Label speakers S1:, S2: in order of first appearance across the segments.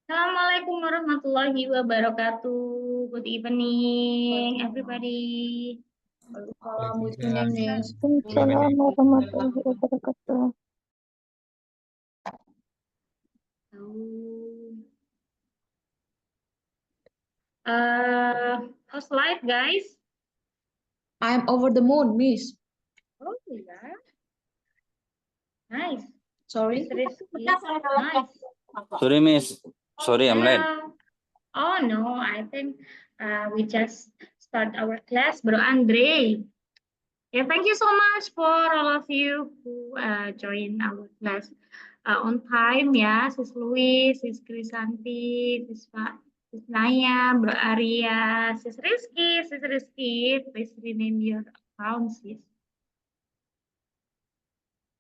S1: Assalamualaikum warahmatullahi wabarakatuh. Good evening, everybody.
S2: Waalaikumsalam, good evening, Miss.
S3: Waalaikumsalam warahmatullahi wabarakatuh.
S1: How's life, guys?
S2: I'm over the moon, Miss.
S1: Oh, yeah. Nice.
S2: Sorry.
S1: Nice.
S4: Sorry, Miss. Sorry, I'm late.
S1: Oh, no, I think we just start our class, Bro Andre. Yeah, thank you so much for all of you who join our class on time ya, Sis Louis, Sis Krisanti, Sis Naya, Bro Arya, Sis Rizky, please rename your account, Sis.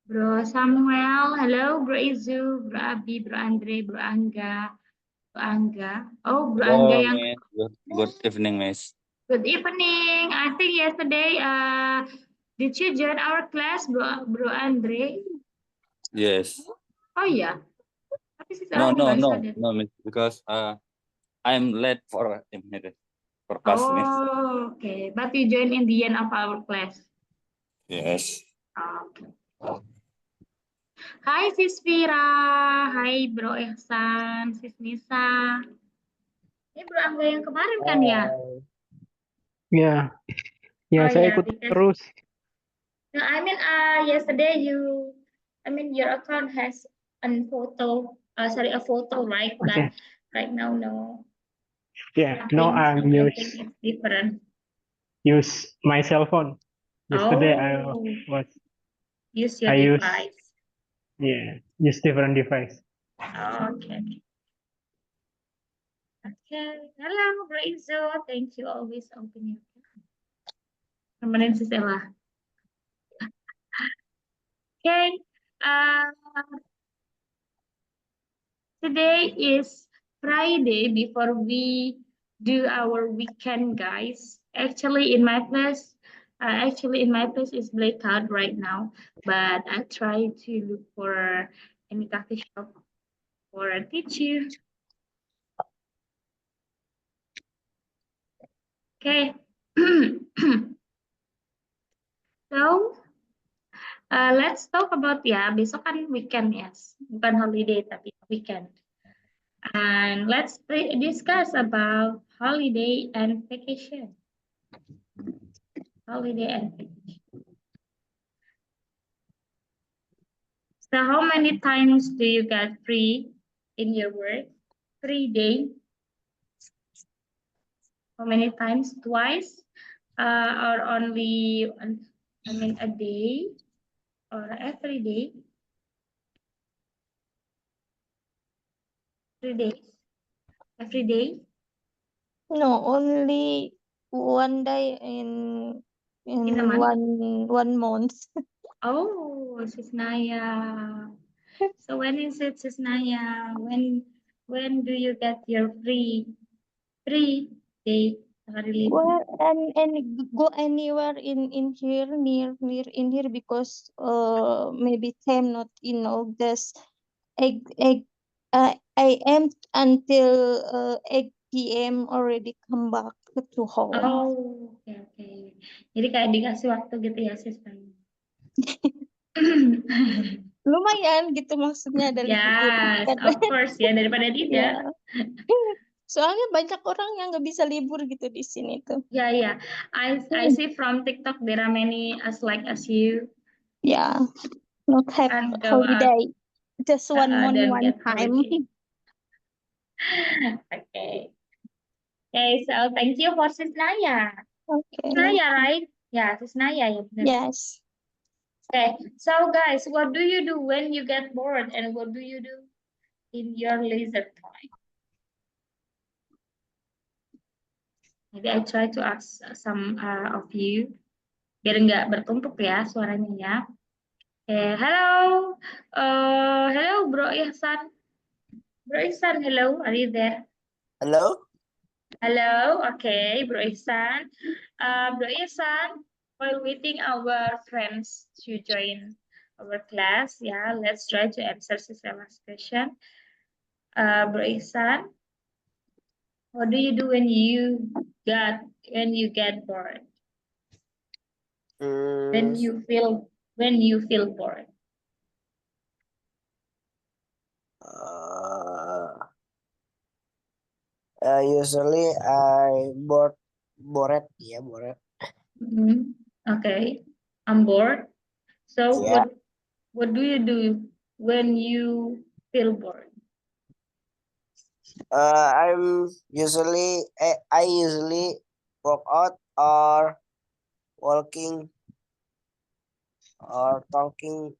S1: Bro Samuel, hello, Bro Izu, Bro Abi, Bro Andre, Bro Angga. Oh, Bro Angga yang
S4: Miss. Good evening, Miss.
S1: good evening. I think yesterday, did you join our class, Bro Andre?
S4: Yes.
S1: Oh yeah. Tapi sih
S4: No,
S1: aku nggak
S4: no,
S1: sadar.
S4: no, Miss. Because I'm late for a minute for class, Miss.
S1: Oh, okay. But you join in the end of our class.
S4: Yes.
S1: Okay. Hai Sis Vira, hai Bro Ihsan, Sis Nisa. Ini Bro Angga yang kemarin kan ya?
S3: Ya,
S1: Oh
S3: saya
S1: yeah,
S3: ikut
S1: because
S3: terus.
S1: no, I mean yesterday your account has a photo, a photo, right?
S3: Okay.
S1: But right now no.
S3: Yeah, no,
S1: Something
S3: I'm
S1: it's different.
S3: use my cell phone. Yesterday
S1: Oh, use your
S3: I use
S1: device.
S3: use different device.
S1: Okay. Okay. Hello, Bro Izo. Thank you. Always open your camera. Temenin si Sela. Okay. Uh, Today is Friday before we do our weekend, guys. Actually, in my place, is blackout right now, but I try to look for any coffee shop for a teacher. Okay. So, let's talk about besok kan weekend ya, bukan holiday tapi weekend. And let's discuss about holiday and vacation. Holiday and vacation. So how many times do you get free in your work? 3 days. How many times? Twice? Or only, a day or every day? 3 days. Every day?
S3: No, only one day
S1: In a month?
S3: one month.
S1: Oh, Cisnaya. So when is it, Cisnaya? When do you get your free day?
S3: Well, and go anywhere in here near in here because maybe time not in August. I am until 8 p.m. already come back to home.
S1: Oh, oke. Jadi kayak dikasih waktu gitu ya, sistem.
S3: Lumayan gitu maksudnya ada libur.
S1: Yes, of course ya, daripada tidak.
S3: Soalnya banyak orang yang nggak bisa libur gitu di sini tuh.
S1: Yeah. I see from TikTok there are many like as you.
S3: Yeah, not have
S1: And go
S3: holiday. Just one month,
S1: then
S3: one
S1: get
S3: time.
S1: Okay. Okay, so thank you for Cisnaya.
S3: Okay.
S1: Cisnaya, right? Yeah, Cisnaya ya benar.
S3: Yes.
S1: Okay, so guys, what do you do when you get bored and what do you do in your leisure time? Maybe I try to ask some of you biar nggak bertumpuk ya suaranya ya. Okay, hello, hello Bro Ihsan. Bro Ihsan, hello, are you there?
S5: Hello?
S1: Hello, okay, Bro Ihsan. Bro Ihsan, while waiting our friends to join our class, let's try to answer this last question. Bro Ihsan, what do you do when you get bored? When you feel bored?
S5: Usually I bored.
S1: Okay, I'm bored. So
S5: Yeah.
S1: what do you do when you feel bored?
S5: I usually walk out or walking or talking,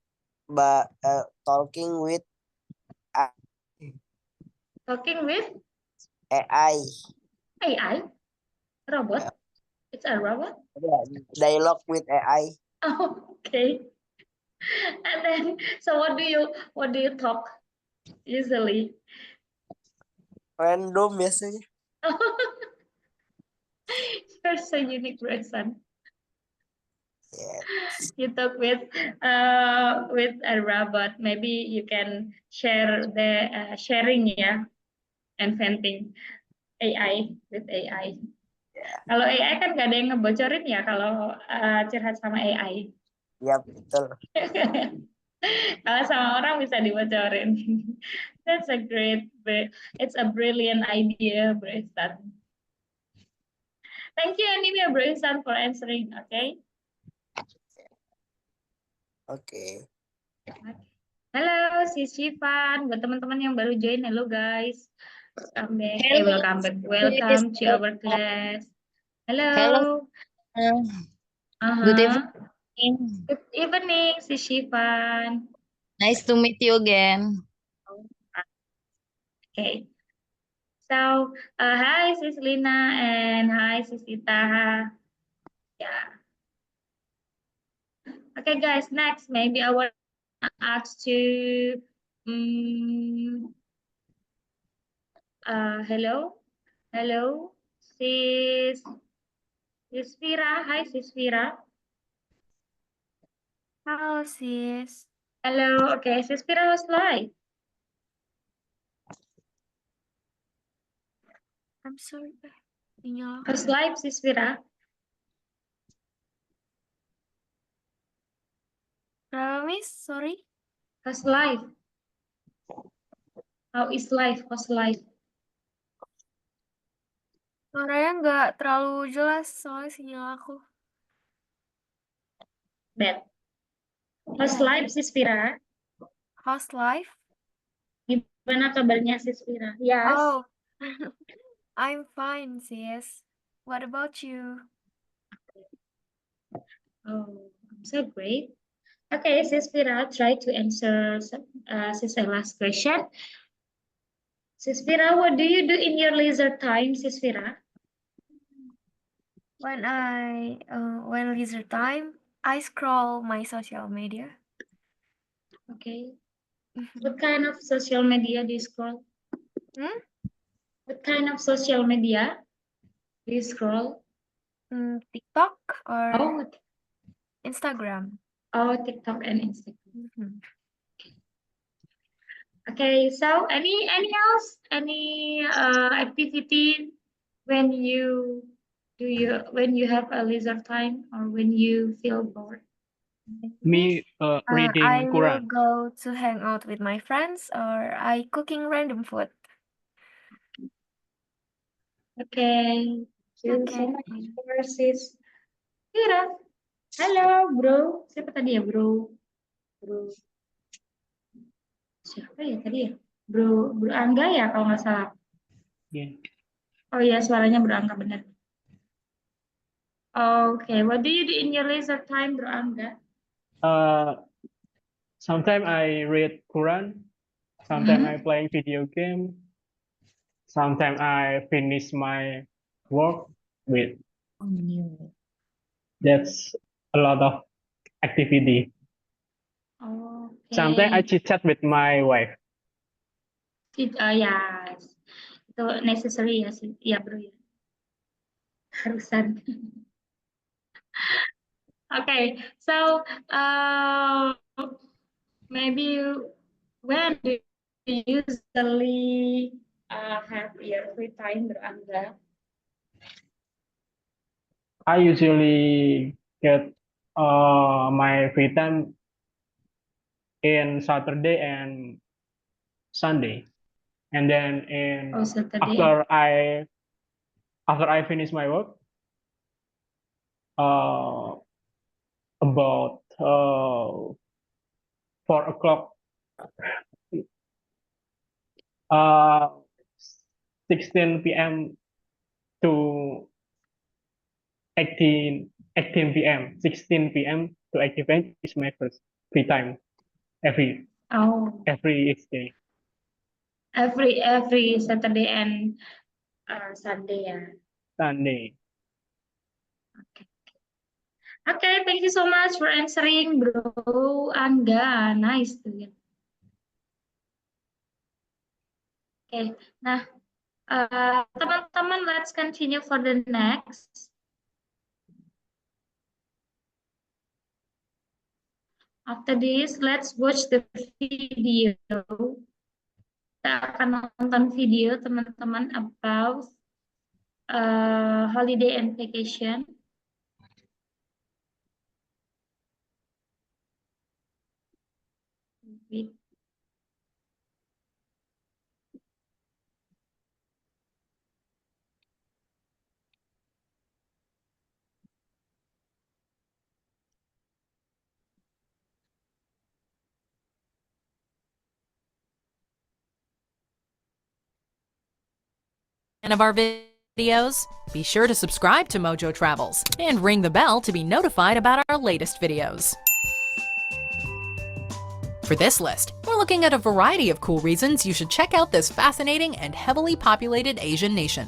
S5: but talking with
S1: Talking with
S5: AI.
S1: AI? Robot?
S5: Yeah.
S1: It's a robot?
S5: Dialogue with AI.
S1: Oh, okay. And then, so what do you talk usually?
S5: Random biasanya.
S1: You're so unique person.
S5: Yeah.
S1: You talk with a robot. Maybe you can share the sharing ya and venting AI with AI. Kalau AI kan gak ada yang ngebocorin ya kalau curhat sama AI.
S5: Ya betul.
S1: Kalau sama orang bisa dibocorin. That's a it's a brilliant idea, Bro Ihsan. Thank you, Anime Bro Ihsan, for answering, okay?
S5: Oke.
S1: Halo, si Shifan. Buat teman-teman yang baru join, hello guys. Welcome back.
S3: Hello,
S1: Welcome back. Welcome to our class. Hello.
S3: Hello. Good
S1: Uh-huh.
S3: evening.
S1: Good evening, si Shifan.
S3: Nice to meet you again.
S1: Okay. So, hi, Sis Lina, and hi, Sis Ita. Yeah. Okay, guys, next, maybe I want to ask you, hello, Sis Vira. Hi, Sis Vira.
S6: Halo sis,
S1: Hello, okay, Sis Vira was live.
S6: I'm sorry. Sinyal
S1: Was live, Sis Vira.
S6: Kenapa miss? Sorry.
S1: Was live. How is life? Was live.
S6: Suaranya nggak terlalu jelas soalnya sinyal aku.
S1: Bad. Was
S6: Ya.
S1: live, Sis Vira.
S6: Host live?
S1: Gimana kabarnya, Sis Vira? Yes.
S6: Oh, I'm fine sis. What about you?
S1: Oh, so great. Okay, Sis Vira, try to answer Sis last question. Sis Vira, what do you do in your leisure time, Sis Vira?
S6: When leisure time, I scroll my social media.
S1: Okay. What kind of social media do you scroll? What kind of social media do you scroll?
S6: TikTok or
S1: Oh,
S6: Instagram.
S1: TikTok and Instagram.
S6: Mhm.
S1: Okay, so any else? Any activity when you have a leisure time or when you feel bored?
S7: Me reading
S6: I will
S7: Quran.
S6: go to hang out with my friends or I cooking random food.
S1: Okay, thank you so
S6: Okay.
S1: much for Sis Vira. Halo, bro. Siapa tadi ya, bro? Bro. Siapa ya tadi ya? Bro Angga ya kalau nggak salah.
S7: Yeah.
S1: Oh iya, suaranya Bro Angga benar. Okay, what do you do in your leisure time, Bro Angga?
S7: Sometimes I read Quran. Sometimes I playing video game. Sometimes I finish my work with. That's a lot of activity.
S1: Okay.
S7: Sometimes I chit chat with my wife.
S1: Yes. Itu necessary ya sih. Iya, Bro ya. Harusan. Okay, so maybe when do usually have your free time, Bro Angga?
S7: I usually get my free time in Saturday and Sunday, and then
S1: Oh, Saturday.
S7: after I finish my work, about 4 o'clock, 16 p.m. to 18 p.m. 16 p.m. to 18 p.m. is my first free time every
S1: Oh,
S7: each day.
S1: every Saturday and Sunday, ya.
S7: Sunday.
S1: Okay, thank you so much for answering, Bro Angga. Nice to hear. Okay, nah, teman-teman, let's continue for the next. After this, let's watch the video. Kita akan nonton video teman-teman about holiday and vacation. Wait.
S8: Of our videos, be sure to subscribe to Mojo Travels and ring the bell to be notified about our latest videos. For this list, we're looking at a variety of cool reasons you should check out this fascinating and heavily populated Asian nation.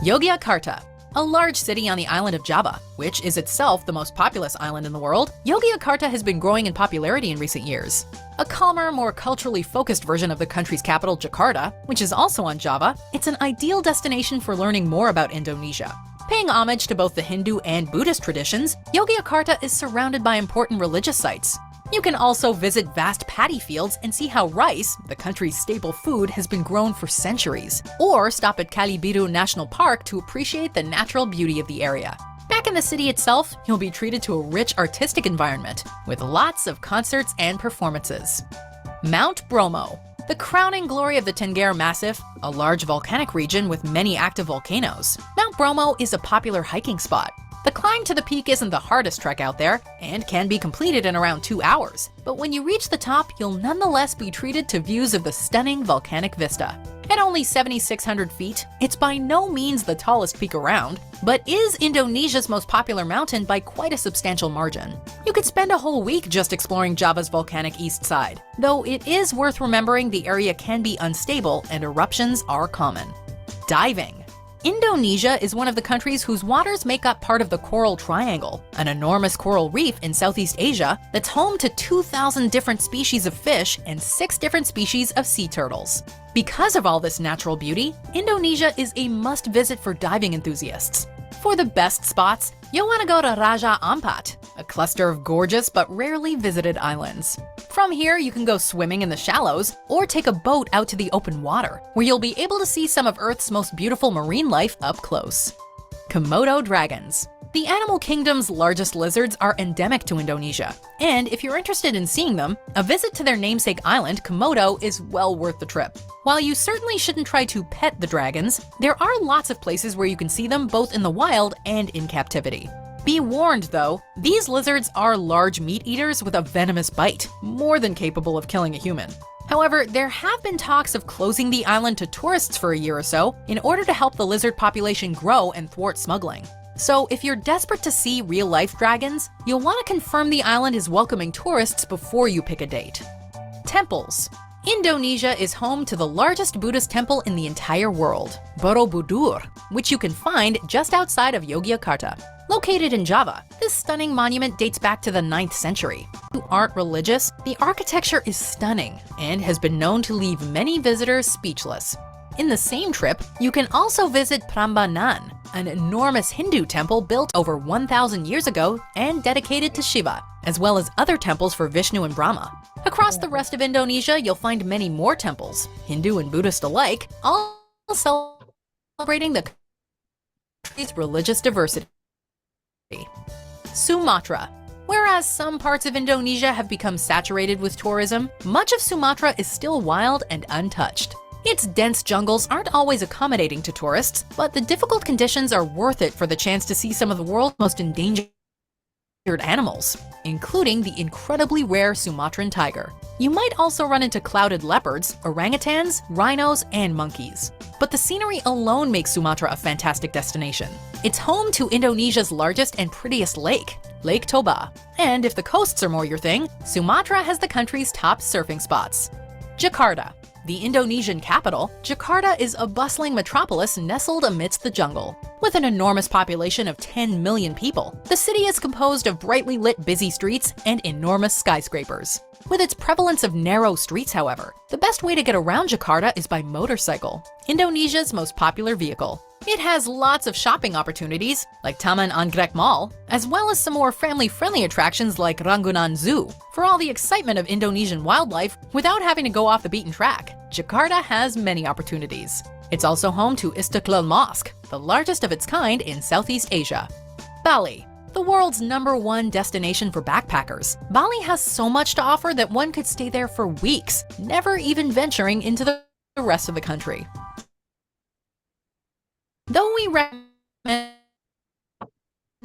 S8: Yogyakarta, a large city on the island of Java, which is itself the most populous island in the world. Yogyakarta has been growing in popularity in recent years. A calmer, more culturally focused version of the country's capital, Jakarta, which is also on Java, it's an ideal destination for learning more about Indonesia. Paying homage to both the Hindu and Buddhist traditions, Yogyakarta is surrounded by important religious sites. You can also visit vast paddy fields and see how rice, the country's staple food, has been grown for centuries. Or stop at Kali Biru National Park to appreciate the natural beauty of the area. Back in the city itself, you'll be treated to a rich artistic environment with lots of concerts and performances. Mount Bromo, the crowning glory of the Tenggara Massif, a large volcanic region with many active volcanoes. Mount Bromo is a popular hiking spot. The climb to the peak isn't the hardest trek out there and can be completed in around 2 hours. But when you reach the top, you'll nonetheless be treated to views of the stunning volcanic vista. At only 7,600 feet, it's by no means the tallest peak around, but is Indonesia's most popular mountain by quite a substantial margin. You could spend a whole week just exploring Java's volcanic east side, though it is worth remembering the area can be unstable and eruptions are common. Diving. Indonesia is one of the countries whose waters make up part of the Coral Triangle, an enormous coral reef in Southeast Asia that's home to 2,000 different species of fish and 6 different species of sea turtles. Because of all this natural beauty, Indonesia is a must-visit for diving enthusiasts. For the best spots, you'll want to go to Raja Ampat, a cluster of gorgeous but rarely visited islands. From here, you can go swimming in the shallows or take a boat out to the open water, where you'll be able to see some of Earth's most beautiful marine life up close. Komodo dragons. The animal kingdom's largest lizards are endemic to Indonesia, and if you're interested in seeing them, a visit to their namesake island, Komodo, is well worth the trip. While you certainly shouldn't try to pet the dragons, there are lots of places where you can see them both in the wild and in captivity. Be warned though, these lizards are large meat eaters with a venomous bite, more than capable of killing a human. However, there have been talks of closing the island to tourists for a year or so in order to help the lizard population grow and thwart smuggling. So if you're desperate to see real-life dragons, you'll want to confirm the island is welcoming tourists before you pick a date. Temples. Indonesia is home to the largest Buddhist temple in the entire world, Borobudur, which you can find just outside of Yogyakarta. Located in Java, this stunning monument dates back to the 9th century. If you aren't religious, the architecture is stunning and has been known to leave many visitors speechless. In the same trip, you can also visit Prambanan, an enormous Hindu temple built over 1,000 years ago and dedicated to Shiva. as well as other temples for Vishnu and Brahma. Across the rest of Indonesia, you'll find many more temples, Hindu and Buddhist alike, all celebrating the country's religious diversity. Sumatra. Whereas some parts of Indonesia have become saturated with tourism, much of Sumatra is still wild and untouched. Its dense jungles aren't always accommodating to tourists, but the difficult conditions are worth it for the chance to see some of the world's most endangered animals, including the incredibly rare Sumatran tiger. You might also run into clouded leopards, orangutans, rhinos, and monkeys. But the scenery alone makes Sumatra a fantastic destination. It's home to Indonesia's largest and prettiest lake, Lake Toba. And if the coasts are more your thing, Sumatra has the country's top surfing spots. Jakarta. The Indonesian capital, Jakarta is a bustling metropolis nestled amidst the jungle. With an enormous population of 10 million people, the city is composed of brightly lit busy streets and enormous skyscrapers. With its prevalence of narrow streets, however, the best way to get around Jakarta is by motorcycle, Indonesia's most popular vehicle. It has lots of shopping opportunities, like Taman Anggrek Mall, as well as some more family-friendly attractions like Ragunan Zoo. For all the excitement of Indonesian wildlife, without having to go off the beaten track, Jakarta has many opportunities. It's also home to Istiqlal Mosque, the largest of its kind in Southeast Asia. Bali. The world's #1 destination for backpackers, Bali has so much to offer that one could stay there for weeks, never even venturing into the rest of the country. Though we recommend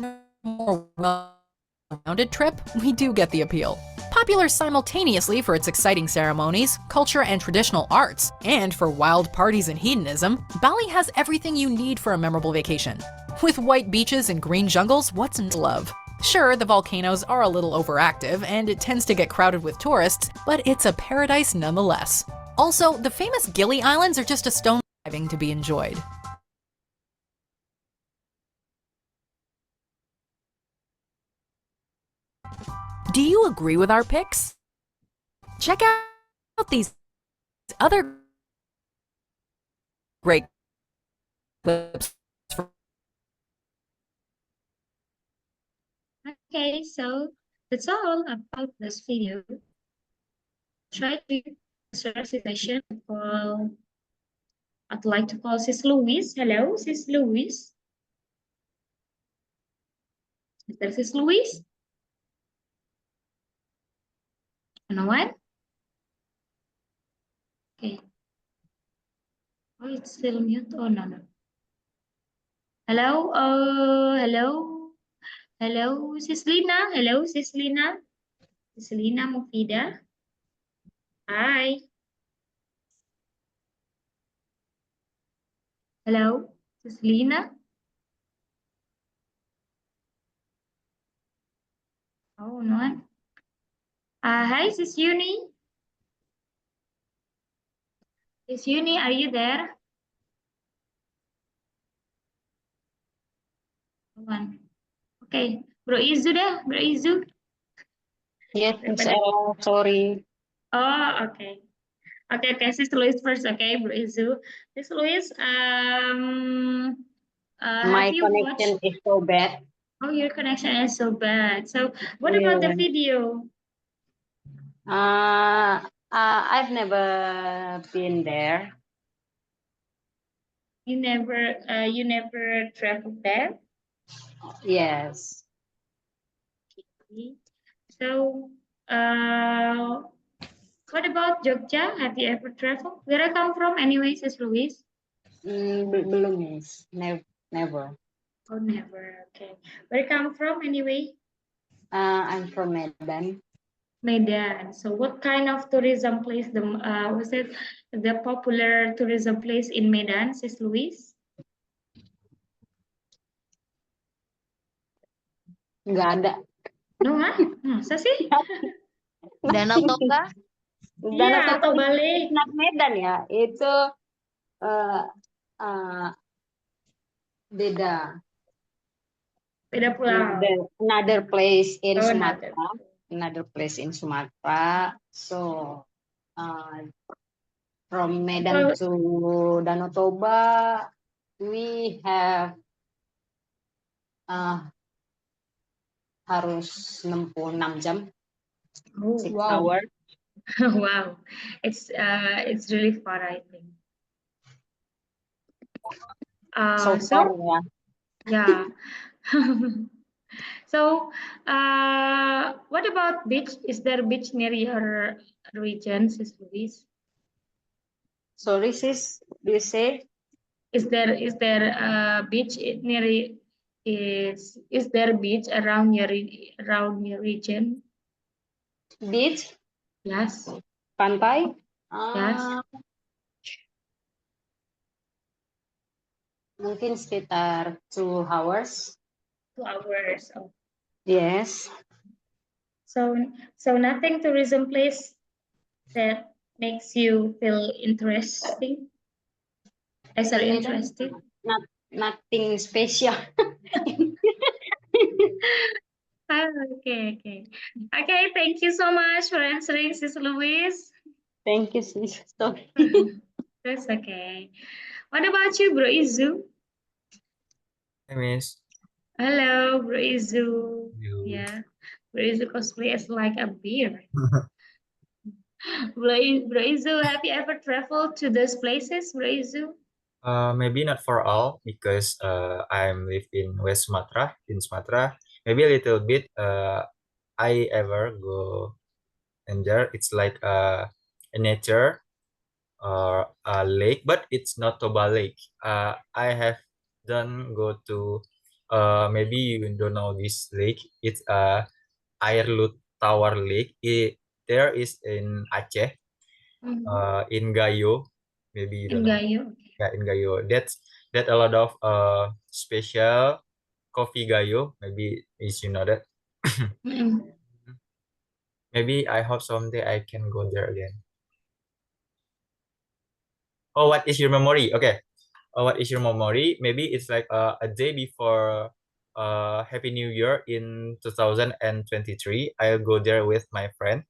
S8: a more well-rounded trip, we do get the appeal. Popular simultaneously for its exciting ceremonies, culture, and traditional arts, and for wild parties and hedonism, Bali has everything you need for a memorable vacation. With white beaches and green jungles, what's not to love? Sure, the volcanoes are a little overactive, and it tends to get crowded with tourists, but it's a paradise nonetheless. Also, the famous Gili Islands are just a stone driving to be enjoyed. Do you agree with our picks? Check out these other great clips.
S1: Okay, so that's all about this video. Try to answer the question. I'd like to call Sis Louise. Hello, Sis Louise. Is there Sis Louise? No one? Okay. Oh, it's still mute. Oh, no. Hello? Hello? Hello, Sis Lina? Hello, Sis Lina? Sis Lina Mufida? Hi. Hello, Sis Lina? Oh, no one? Hi, Sis Uni. Sis Uni, are you there? No one. Okay, Bro Izu dah, Bro Izu.
S9: Yes, Miss Ella, sorry.
S1: Oh, okay. Okay, Sis Louise first, okay, Bro Izu. Sis Louise,
S9: My
S1: have you
S9: connection
S1: watched?
S9: is so bad.
S1: Oh, your connection is so bad. So, what about the
S9: Yeah.
S1: video?
S9: I've never been there.
S1: You never traveled there?
S9: Yes.
S1: So, what about Jogja? Have you ever traveled? Where I come from, anyways, is Louise.
S9: Belum, Miss. Never.
S1: Oh, never. Okay. Where I come from, anyway?
S9: I'm from Medan.
S1: Medan. So, what kind of tourism place? Was it the popular tourism place in Medan, Sis Louise?
S9: Nggak ada.
S1: No, masa sih?
S2: Danau Toba?
S1: Iya, atau
S9: Toba
S1: balik.
S9: Not Medan ya. Itu beda.
S1: Beda pulau.
S9: Another place in
S1: Oh,
S9: Sumatra. Another place in Sumatra. So from Medan to Danau Toba, we have harus nempuh 6 jam,
S1: Oh,
S9: 6
S1: wow.
S9: hours.
S1: Wow. It's really far, I think.
S9: So
S1: So
S9: far, ya.
S1: yeah. So, what about beach? Is there beach near your region, Sis Louise?
S9: Sorry, sis, you say
S1: Is there a beach near is there beach around around your region?
S9: beach,
S1: Yes.
S9: pantai?
S1: Yes.
S9: Mungkin sekitar 2 hours.
S1: 2 hours. Oh.
S9: Yes.
S1: So nothing tourism place that makes you feel interesting? Sorry,
S9: Medan,
S1: interested.
S9: nothing special.
S1: Okay. Okay, thank you so much for answering, Sis Louise.
S9: Thank you, sis. Sorry.
S1: That's okay. What about you, Bro Izu?
S10: Hey, Miss.
S1: Hello, Bro Izu.
S10: You.
S1: Yeah, Bro Izu cosplay is like a beer. Bro Izu, have you ever traveled to those places, Bro Izu?
S10: Maybe not for all because I'm live in West Sumatra, in Sumatra. Maybe a little bit. I ever go in there. It's like a nature or a lake, but it's not Toba Lake. I have done go to. Maybe you don't know this lake. It's Air Lut Tower Lake. There is in Aceh. In Gayo. Maybe you don't
S1: In
S10: know.
S1: Gayo.
S10: Yeah, in Gayo. That a lot of special coffee Gayo. Maybe is you know that.
S1: Mm-mm.
S10: Maybe I hope someday I can go there again. Oh, what is your memory? Okay. What is your memory? Maybe it's like a day before Happy New Year in 2023. I'll go there with my friend.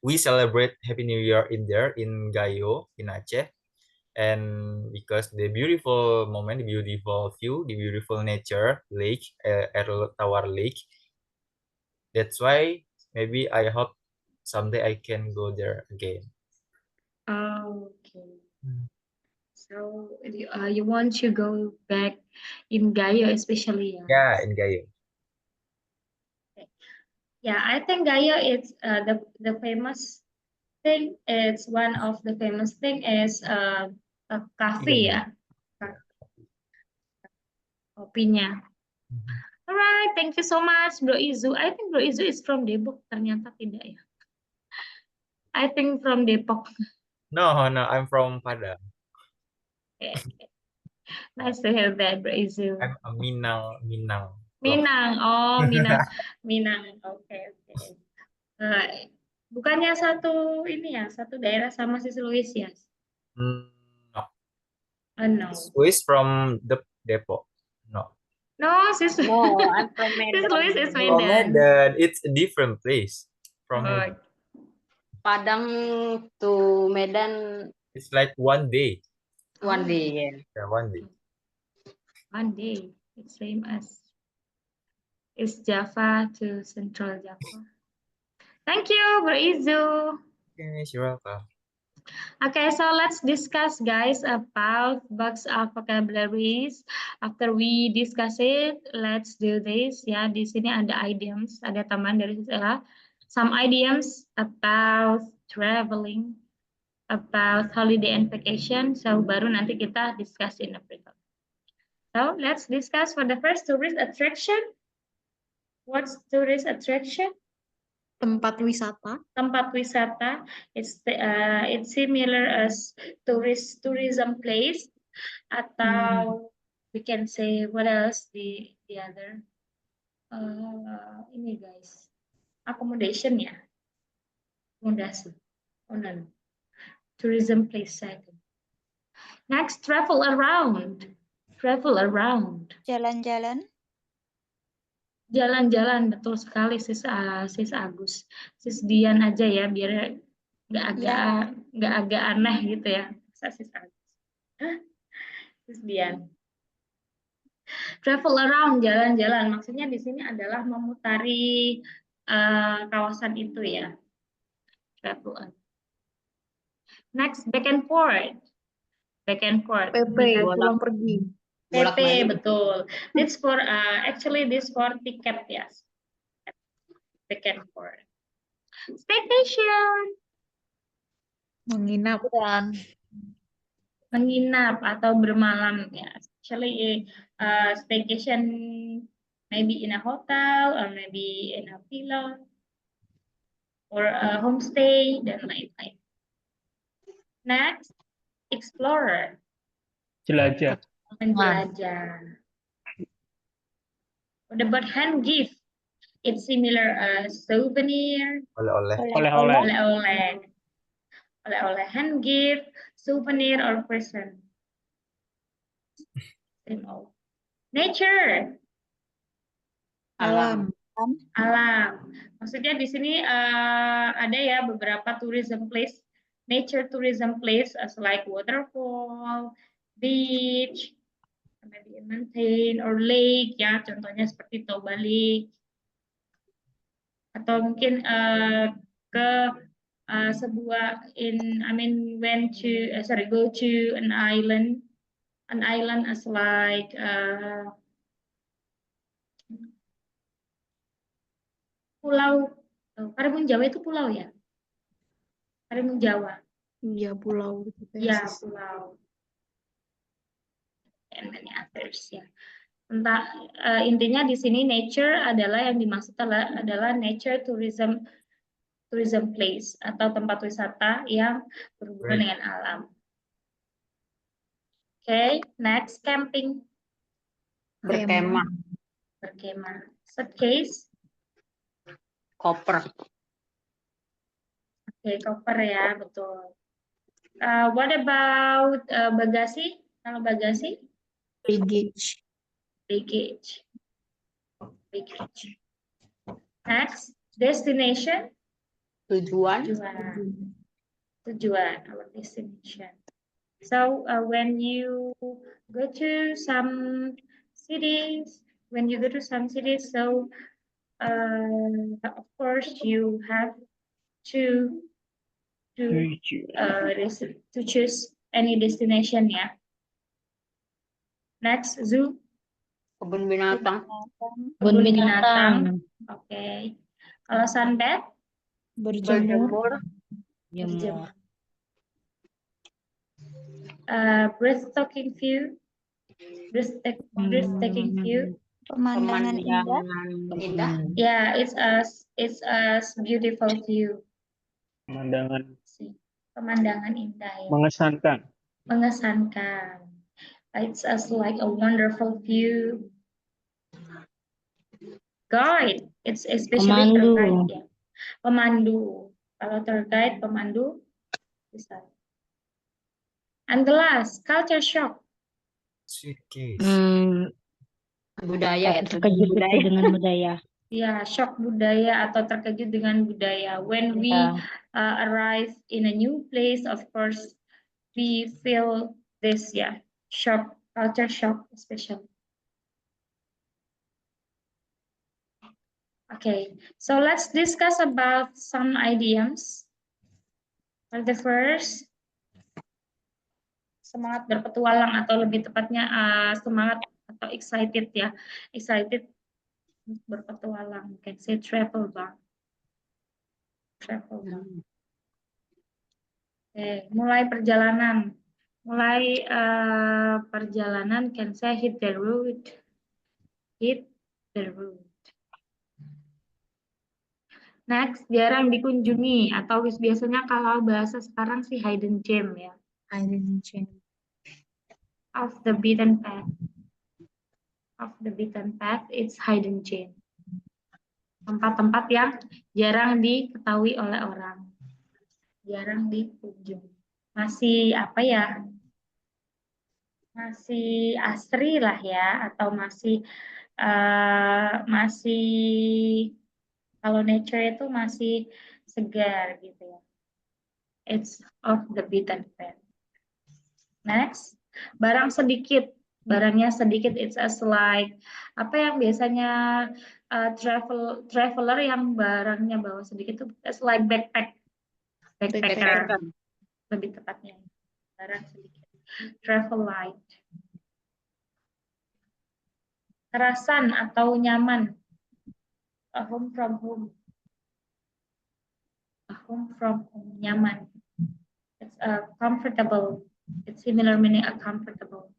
S10: We celebrate Happy New Year in there in Gayo in Aceh. And because the beautiful moment, the beautiful view, the beautiful nature, lake, Air Tawar Lake. That's why maybe I hope someday I can go there again.
S1: Okay. So you want to go back in Gayo, especially?
S10: Yeah, in Gayo.
S1: Yeah, I think Gayo is the famous thing. It's one of the famous thing is a cafe, ya. Kopinya. Alright, thank you so much, Bro Izu. I think Bro Izu is from Depok. Ternyata tidak ya. I think from Depok.
S10: No, I'm from Padang.
S1: Okay. Nice to hear that, Bro Izu.
S10: I'm a Minang.
S1: Minang, oh Minang, Minang. Oke. Bukannya satu ini ya, satu daerah sama si Louis ya?
S10: No.
S1: No.
S10: Louis from the Depok. No.
S1: No, sis.
S9: No, I'm from
S1: Sis Louis is
S9: Medan.
S10: From
S1: Medan.
S10: Medan, it's a different place. From
S1: Oh,
S10: Medan.
S9: Padang to Medan
S10: It's like one day.
S9: one day, yeah.
S10: Yeah, one day.
S1: one day. It's same as it's Java to Central Java. Thank you, Bro Izu.
S10: Okay, you're welcome.
S1: Okay, so let's discuss, guys, about box of vocabularies. After we discuss it, let's do this. Ya, di sini ada idioms, ada tambahan dari Sisela. Some idioms about traveling, about holiday and vacation. So baru nanti kita discuss in the breakout. So let's discuss for the first tourist attraction. What's tourist attraction?
S3: Tempat wisata.
S1: Tempat wisata. It's similar as tourism place. Atau we can say what else the other ini guys, accommodation ya, akomodasi. Oh no, tourism place second. Next, travel around.
S3: Jalan-jalan.
S1: Jalan-jalan, betul sekali sis Agus. Sis Dian aja ya, biar nggak agak aneh gitu ya, sis Agus. Sis Dian. Travel around, jalan-jalan. Maksudnya di sini adalah memutari kawasan itu ya. Travel around. Next, back and forth. Back and forth.
S6: PP,
S1: Because
S6: pulang pergi.
S1: PP, betul. This for actually this for tiket ya. Back and forth. Staycation.
S2: Menginap.
S1: Menginap atau bermalam ya. Actually staycation maybe in a hotel or maybe in a villa or a homestay dan lain-lain. Next, explorer.
S7: Jelajah.
S1: Menjelajah. What about hand gift? It's similar souvenir,
S10: Oleh-oleh.
S7: Oleh-oleh.
S1: oleh-oleh. Oleh-oleh hand gift, souvenir or present. Same all. Nature.
S9: Alam.
S1: Alam. Maksudnya di sini ada ya beberapa tourism place, nature tourism place as like waterfall, beach, maybe a mountain or lake ya, contohnya seperti Toba Lake. Atau mungkin ke sebuah go to an island as like pulau. Karimun Jawa itu pulau ya? Karimun Jawa.
S6: Iya, pulau gitu.
S1: Ya, pulau. And many others ya. Entah, intinya di sini nature adalah yang dimaksud adalah nature tourism place atau tempat wisata yang berhubungan dengan alam. Okay, next camping.
S9: Berkemah.
S1: Berkemah. Suitcase.
S9: Koper.
S1: Oke, koper ya, betul. What about bagasi? Kalau bagasi?
S6: Baggage.
S1: Baggage. Baggage. Next, destination.
S9: Tujuan.
S1: Tujuan, our destination. So when you go to some cities, so of course you have to choose any destination ya. Next, zoo.
S9: Kebun binatang.
S1: Kebun binatang. Oke. Kalau sunbed?
S6: Berjemur.
S1: Berjemur. Breathtaking view. Breathtaking view.
S3: Pemandangan indah.
S9: Indah.
S1: Yeah, it's a beautiful view. Pemandangan indah ya.
S7: Mengesankan.
S1: Mengesankan. It's like a wonderful view. Guide, it's especially tour guide ya. Pemandu. Kalau tour guide, pemandu bisa. And the last, culture shock.
S10: Suitcase.
S9: Budaya.
S3: Terkejut dengan budaya.
S1: Ya, shock budaya atau terkejut dengan budaya. When we arrive in a new place, of course, we feel this ya, shock, culture shock especially. Okay, so let's discuss about some idioms. For the first, semangat berpetualang atau lebih tepatnya semangat atau excited ya, excited berpetualang. You can say travel bang. Travel bang. Oke, mulai perjalanan. Mulai perjalanan can say hit the road. Hit the road. Next, jarang dikunjungi atau biasanya kalau bahasa sekarang sih hidden gem ya.
S6: Hidden gem.
S1: Off the beaten path. Off the beaten path, it's hidden gem. Tempat-tempat yang jarang diketahui oleh orang. Jarang dikunjungi. Masih apa ya? Masih asri lah ya, atau masih kalau nature itu masih segar gitu ya. It's off the beaten path. Next, barang sedikit. barangnya sedikit, it's as like apa yang biasanya traveler yang barangnya bawa sedikit itu it's like backpacker lebih tepatnya, barang sedikit, travel light. Kerasan atau nyaman, a home from home, a home from home, nyaman, it's comfortable, it's similar meaning a comfortable.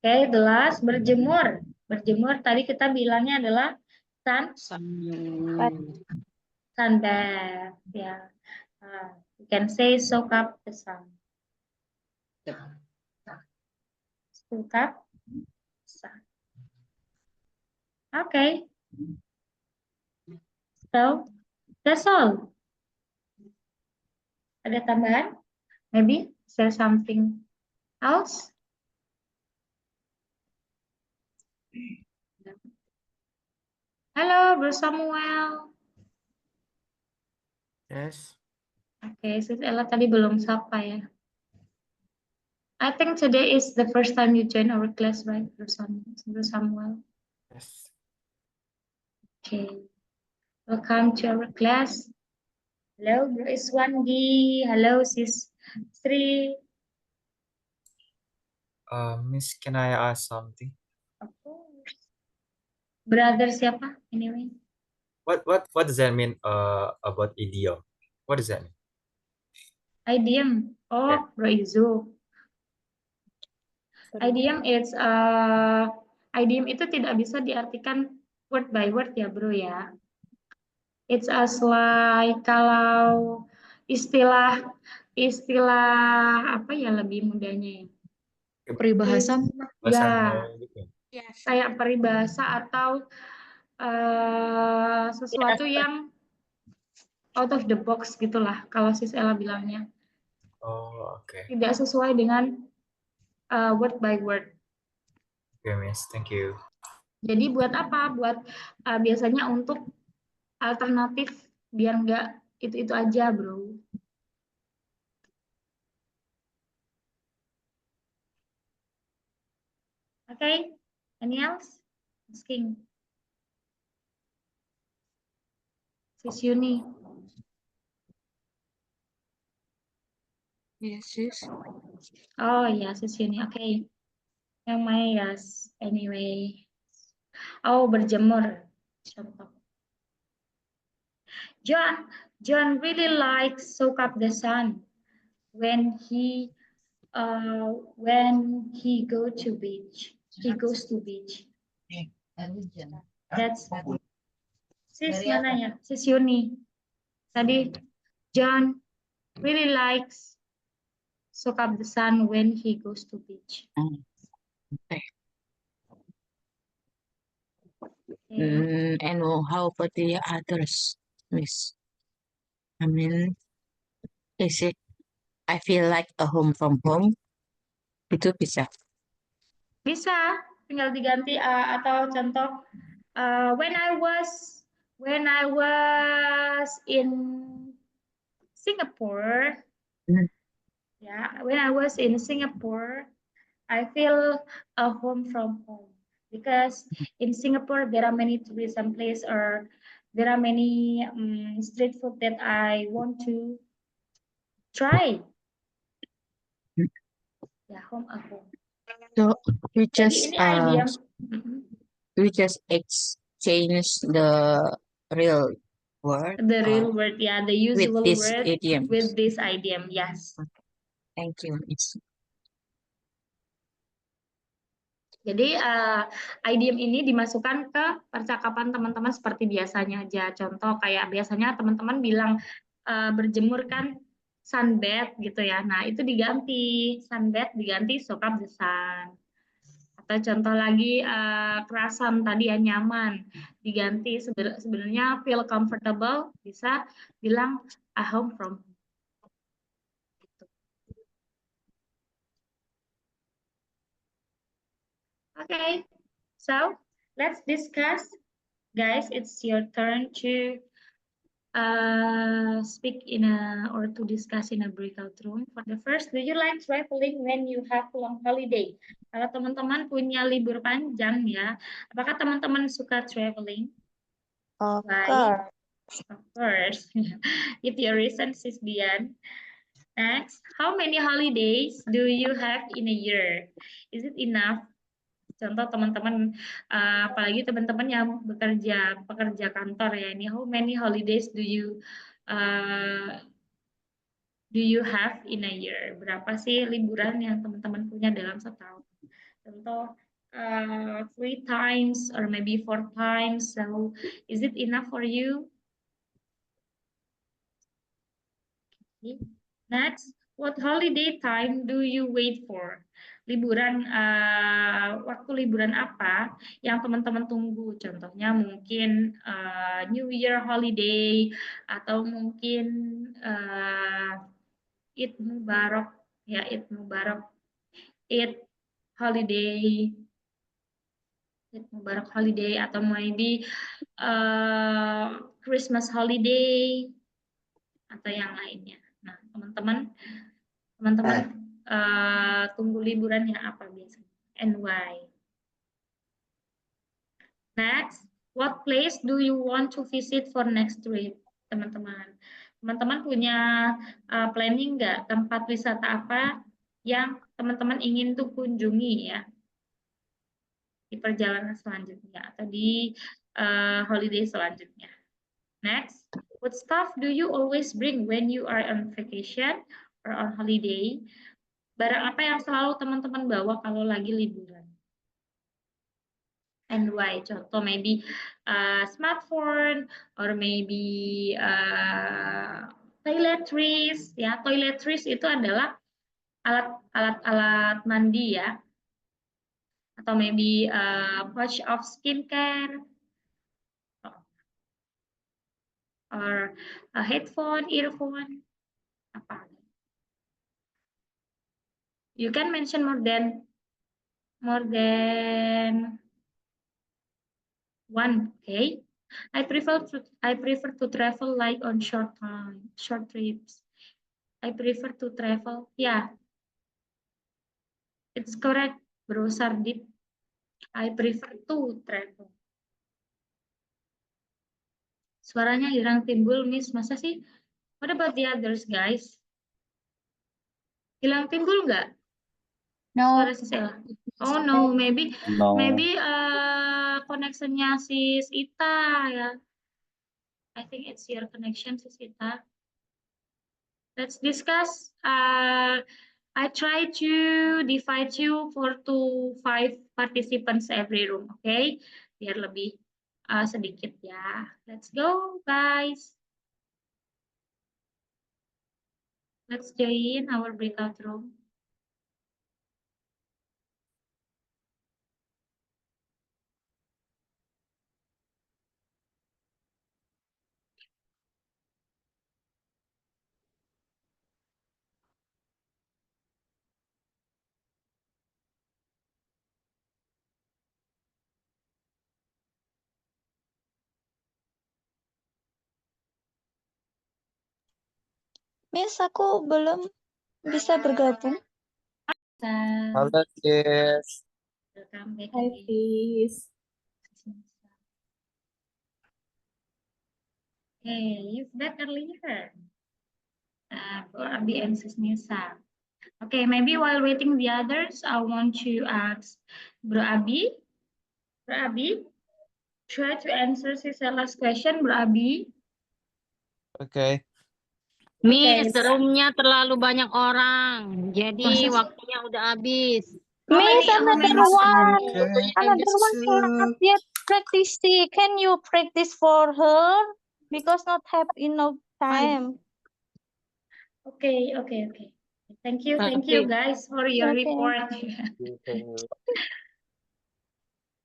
S1: Okay, the last, berjemur. Berjemur tadi kita bilangnya adalah sunbath. Ya, you can say soak up the sun. Soak up sun. Okay. So that's all. Ada tambahan? Maybe say something else. Halo, Bro Samuel.
S10: Yes.
S1: Oke, Sis Ella tadi belum sapa ya. I think today is the first time you join our class, right, Bro Samuel?
S10: Yes.
S1: Okay. Welcome to our class. Hello, Bro Iswandi. Hello, Sis Sri.
S10: Miss, can I ask something?
S1: Of course. Brother siapa? Anyway.
S10: What does that mean about idiom? What does that mean?
S1: Idiom. Oh,
S10: Yeah.
S1: Bro Izu. Idiom idiom itu tidak bisa diartikan word by word ya, Bro ya. It's as like kalau istilah apa ya lebih mudahnya ya?
S2: Peribahasa.
S10: Bahasa
S1: Ya,
S10: gitu.
S1: kayak peribahasa atau sesuatu yang out of the box gitulah kalau Sis Ella bilangnya.
S10: Oh, okay.
S1: Tidak sesuai dengan word by word.
S10: Okay, Miss. Thank you.
S1: Jadi buat apa? Buat biasanya untuk alternatif biar nggak itu aja, Bro. Okay, any else? Asking. Sis Yuni.
S2: Yes, sis.
S1: Oh ya, Sis Yuni. Okay. Yang mana yes. Anyway. Oh, berjemur. Contoh. John really likes soak up the sun when he go to beach. He goes to beach. That's Sis mana ya? Sis Yuni. Tadi John really likes soak up the sun when he goes to beach.
S2: Okay.
S1: Okay.
S2: And how about the others, Miss? I mean, is it? I feel like a home from home. Itu bisa.
S1: Bisa, tinggal diganti atau contoh when I was in Singapore, yeah, when I was in Singapore, I feel a home from home because in Singapore there are many tourism places or there are many street food that I want to try. Ya, home a home.
S2: So we
S1: Jadi
S2: just
S1: ini idea.
S2: we just exchange the real word.
S1: The real word, yeah, the usual
S2: this
S1: word
S2: idiom.
S1: with this idiom, yes.
S2: Thank you, Miss.
S1: Jadi idiom ini dimasukkan ke percakapan teman-teman seperti biasanya aja. Contoh kayak biasanya teman-teman bilang berjemur kan sunbath gitu ya. Nah itu diganti sunbath diganti soak up the sun. Atau contoh lagi kerasan tadi ya nyaman diganti sebenarnya feel comfortable bisa bilang a home from home. Okay, so let's discuss. Guys, it's your turn to speak in a or to discuss in a breakout room. For the first, do you like traveling when you have long holiday? Kalau teman-teman punya libur panjang ya, apakah teman-teman suka traveling?
S3: Of
S1: Why?
S3: course.
S1: Of course. If your reason is Dian. Next, how many holidays do you have in a year? Is it enough? Contoh teman-teman, apalagi teman-teman yang pekerja kantor ya ini, how many holidays do you have in a year? Berapa sih liburan yang teman-teman punya dalam setahun? Contoh 3 times or maybe 4 times. So is it enough for you? Okay. Next, what holiday time do you wait for? Liburan, waktu liburan apa yang teman-teman tunggu? Contohnya mungkin New Year holiday atau mungkin Eid Mubarak, ya Eid Mubarak, Eid holiday, Eid Mubarak holiday atau maybe Christmas holiday atau yang lainnya. Nah, teman-teman tunggu liburannya apa biasanya and why? Next, what place do you want to visit for next trip? Teman-teman punya planning nggak tempat wisata apa yang teman-teman ingin tuh kunjungi ya di perjalanan selanjutnya atau di holiday selanjutnya. Next, what stuff do you always bring when you are on vacation or on holiday? Barang apa yang selalu teman-teman bawa kalau lagi liburan? And why? Contoh maybe smartphone or maybe toiletries. Ya, toiletries itu adalah alat mandi ya. Atau maybe pouch of skincare or a headphone, earphone. Apa? You can mention more than one, okay? I prefer to travel like on short trips. I prefer to travel. Yeah, it's correct, Bro Sardip. I prefer to travel. Suaranya hilang timbul, Miss. Masa sih? What about the others, guys? Hilang timbul nggak?
S3: No.
S1: Suara Sis Ella. Oh no, maybe
S4: No.
S1: connectionnya Sis Ita ya. I think it's your connection, Sis Ita. Let's discuss. I try to divide you 4 to 5 participants every room, okay? Biar lebih sedikit ya. Let's go, guys. Let's join our breakout room.
S3: Miss, aku belum bisa bergabung.
S10: Halo, Sis.
S1: Welcome back
S3: Hi,
S1: again.
S3: Sis.
S1: Hey, you've back earlier. For Abi and Sis Nisa. Okay, maybe while waiting the others, I want to ask Bro Abi. Bro Abi, try to answer Sis Ella's question, Bro Abi.
S10: Okay.
S2: Miss,
S1: Okay.
S2: roomnya terlalu banyak orang, jadi
S1: Masa sih?
S2: waktunya udah habis.
S3: Miss, another one.
S10: Okay,
S3: Another one cannot yet practice. Can you practice for her? Because not have enough time.
S1: Okay. Thank you guys for your
S3: Okay.
S1: report.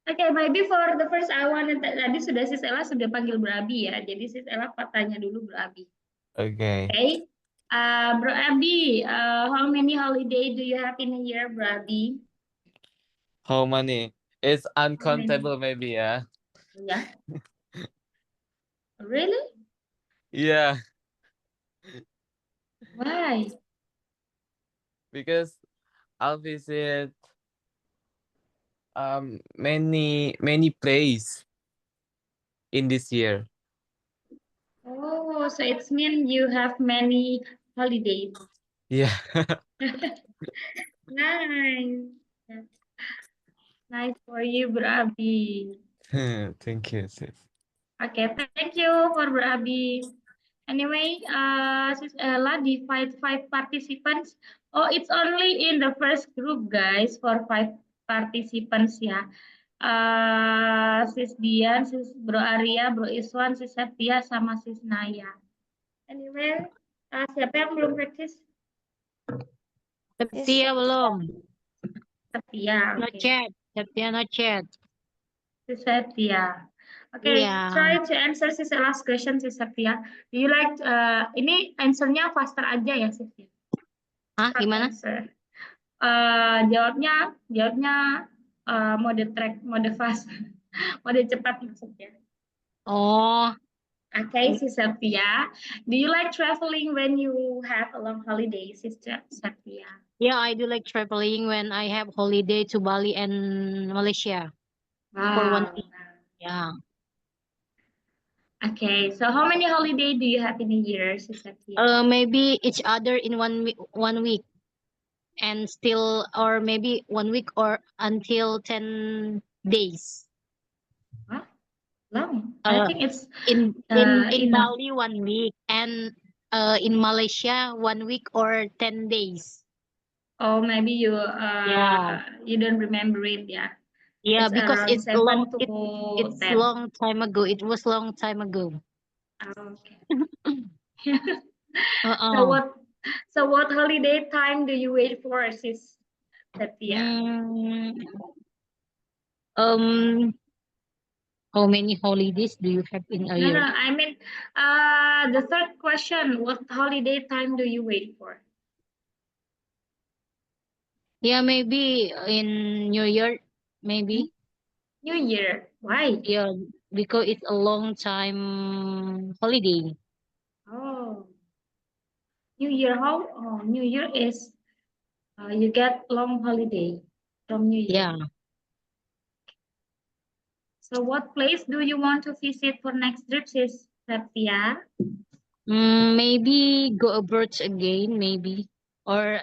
S1: Okay, maybe for the first I want tadi Sis Ella sudah panggil Bro Abi ya. Jadi Sis Ella tanya dulu Bro Abi.
S10: Okay.
S1: Okay. Bro Abi, how many holiday do you have in a year, Bro Abi?
S4: How many? It's uncountable maybe, yeah.
S1: Yeah. Really?
S11: Yeah,
S1: Why?
S11: because I'll visit many place in this year.
S1: Oh, so it's mean you have many holidays.
S11: Yeah.
S1: Nice. That's nice for you, Bro Abi.
S11: Thank you, sis.
S1: Okay, thank you for Bro Abi. Anyway, Sis Ella divide 5 participants. Oh, it's only in the first group, guys, for 5 participants ya. Sis Dian, Sis Bro Arya, Bro Iswan, Sis Septia, sama Sis Naya. Anyway, siapa yang belum praktis?
S2: Septia belum.
S1: Septia,
S2: No
S1: oke.
S2: chat. Septia no chat.
S1: Sis Septia. Okay,
S2: Iya.
S1: try to answer Sis last question, Sis Septia. Do you like, ini answernya faster aja ya, Sis?
S2: Hah,
S1: Cepat
S2: gimana?
S1: answer. Jawabnya mode track, mode fast, mode cepat maksudnya.
S2: Oh,
S1: Okay, Sis Septia. Do you like traveling when you have a long holiday, Sis Septia?
S2: yeah, I do like traveling when I have holiday to Bali and Malaysia for 1
S1: Wow.
S2: week. Yeah.
S1: Okay, so how many holiday do you have in a year, Sis Septia?
S2: Maybe each other in 1 week, and still, or maybe 1 week or until 10 days.
S1: Long. I think it's
S2: In
S1: enough.
S2: Bali 1 week, and in Malaysia 1 week or 10 days.
S1: Oh, maybe you
S2: Yeah.
S1: you don't remember it, yeah.
S2: Yeah,
S1: It's
S2: because
S1: around
S2: it's
S1: 7
S2: long.
S1: to
S2: It's
S1: 10.
S2: long time ago. It was long time ago.
S1: Okay.
S2: Uh-uh.
S1: So what holiday time do you wait for, Sis Septia?
S2: How many holidays do you have in a
S1: No,
S2: year?
S1: I mean, the third question, what holiday time do you wait for?
S2: Yeah, maybe in New Year, maybe.
S1: New Year. Why?
S2: Yeah, because it's a long time holiday.
S1: Oh, New Year. How? Oh, New Year is you get long holiday from New Year.
S2: Yeah.
S1: So what place do you want to visit for next trip, Sis Septia?
S2: Maybe go abroad again, maybe, or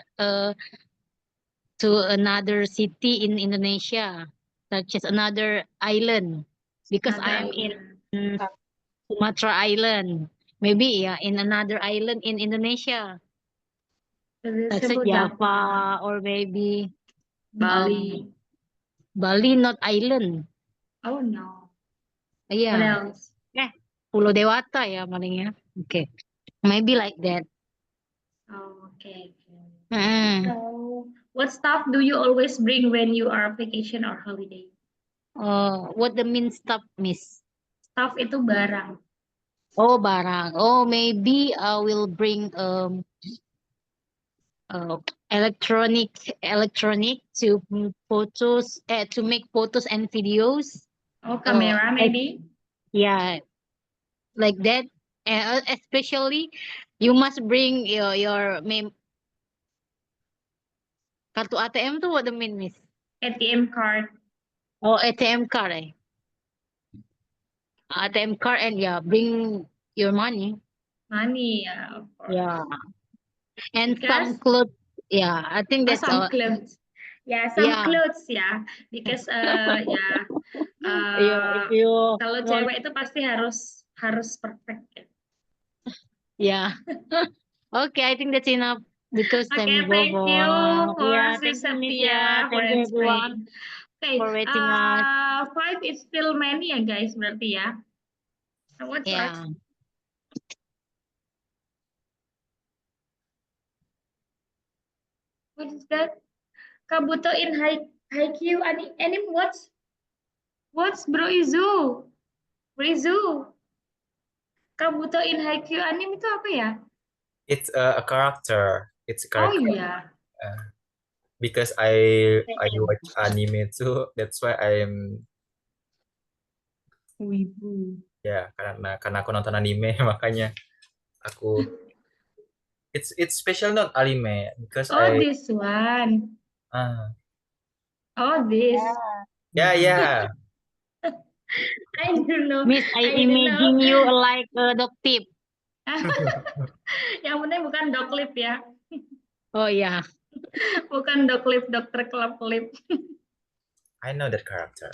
S2: to another city in Indonesia, such as another island, because
S1: Another
S2: I'm in
S1: island.
S2: Sumatra Island. Maybe yeah, in another island in Indonesia, such as
S1: Disebut
S2: Java, or maybe
S1: Bali.
S2: Bali, not island.
S1: Oh no. What
S2: Yeah.
S1: else?
S2: Pulau Dewata ya palingnya. Okay. Maybe like that.
S1: Oh, okay.
S2: Mm.
S1: So what stuff do you always bring when you are vacation or holiday?
S2: What the mean stuff, Miss?
S1: Stuff itu barang.
S2: Oh, barang. Oh, maybe I will bring electronic to photos, to make photos and videos.
S1: Oh, camera maybe.
S2: Yeah, like that. Especially, you must bring your kartu ATM tuh what the mean, Miss?
S1: ATM card.
S2: Oh, ATM card. ATM card, and yeah, bring your money.
S1: Money, yeah, of course.
S2: Yeah, and
S1: Because
S2: some clothes. Yeah, I think that's
S1: some
S2: all.
S1: clothes. Yeah, some
S2: Yeah.
S1: clothes ya. Because ya
S2: If you
S1: kalau
S2: want,
S1: cewek itu pasti harus perfect ya.
S2: yeah. Okay, I think that's enough because
S1: Okay,
S2: time
S1: thank you for
S2: Yeah,
S1: Sis
S2: thank you, Miss.
S1: Septia
S2: Yeah,
S1: for
S2: thank you everyone
S1: answering. Okay,
S2: for waiting us.
S1: 5 is still many ya guys berarti ya. So what's
S2: Yeah.
S1: next? What is that? Kabuto in Haikyuu anime what's Bro Izu? Bro Izu. Kabuto in Haikyuu anime itu apa ya?
S10: It's a character. It's a
S1: Oh
S10: character.
S1: iya.
S10: Because I watch anime too. That's why I'm
S1: Wibu.
S10: ya karena aku nonton anime makanya Aku it's special not anime because
S1: Oh,
S10: I
S1: this one. Oh, this.
S10: yeah.
S1: I don't know.
S2: Miss, I
S1: I don't know.
S2: imagine you like a dog tip.
S1: Yang penting bukan dog lip ya.
S2: Oh yeah.
S1: Bukan dog lip, dokter kelap lip.
S10: I know that character.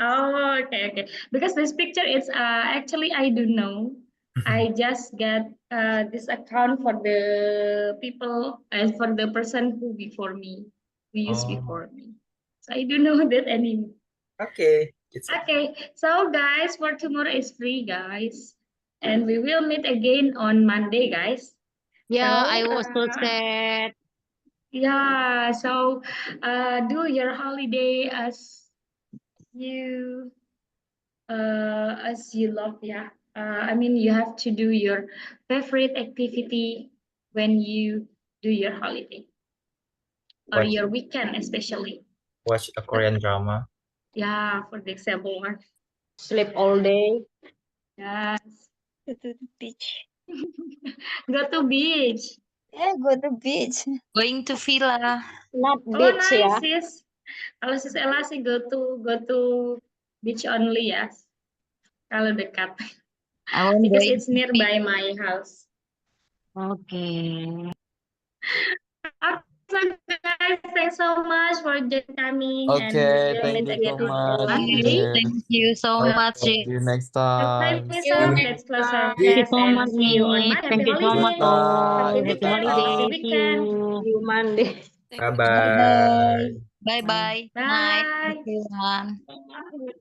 S1: Oh, okay. Because this picture is actually I don't know. I just get this account for the people and for the person who before me, who used
S10: Oh.
S1: before me. So I don't know that anymore.
S10: Okay. It's
S1: Okay, so guys, for tomorrow is free, guys, and we will meet again on Monday, guys.
S2: Yeah,
S1: So,
S2: I was so sad.
S1: Yeah, so do your holiday you as you love, yeah. I mean, you have to do your favorite activity when you do your holiday or
S10: Watch.
S1: your weekend, especially.
S10: watch a Korean drama.
S1: Yeah, for the example one.
S9: Sleep all day.
S1: Yes.
S3: Go to the beach.
S1: Go to beach.
S3: Yeah, go to beach.
S6: Going to villa.
S9: Not
S1: Oh,
S9: beach ya.
S1: nice, sis. Kalau sis Ella sih go to beach only ya. Kalau dekat.
S2: I want
S1: Because
S2: going
S1: it's nearby my house.
S2: Okay.
S1: So guys, thanks so much for just coming and
S11: Okay,
S1: we'll
S11: thank
S1: meet
S11: you
S1: again
S11: so
S1: on
S11: much.
S1: Monday.
S11: Yes.
S2: Thank you so much.
S11: See you next
S1: Okay,
S11: time.
S1: so let's close our
S2: Thank you
S1: class
S2: so
S1: and
S2: much,
S1: see you on
S2: Nick.
S1: Monday.
S2: Thank
S1: Happy
S2: you so much,
S1: holiday.
S2: all.
S1: Happy
S2: Happy
S1: weekend.
S2: holiday.
S1: Happy
S2: See
S1: weekend.
S2: you.
S9: You Monday.
S10: Bye bye.
S2: Bye bye.
S1: Bye.
S2: Night, everyone.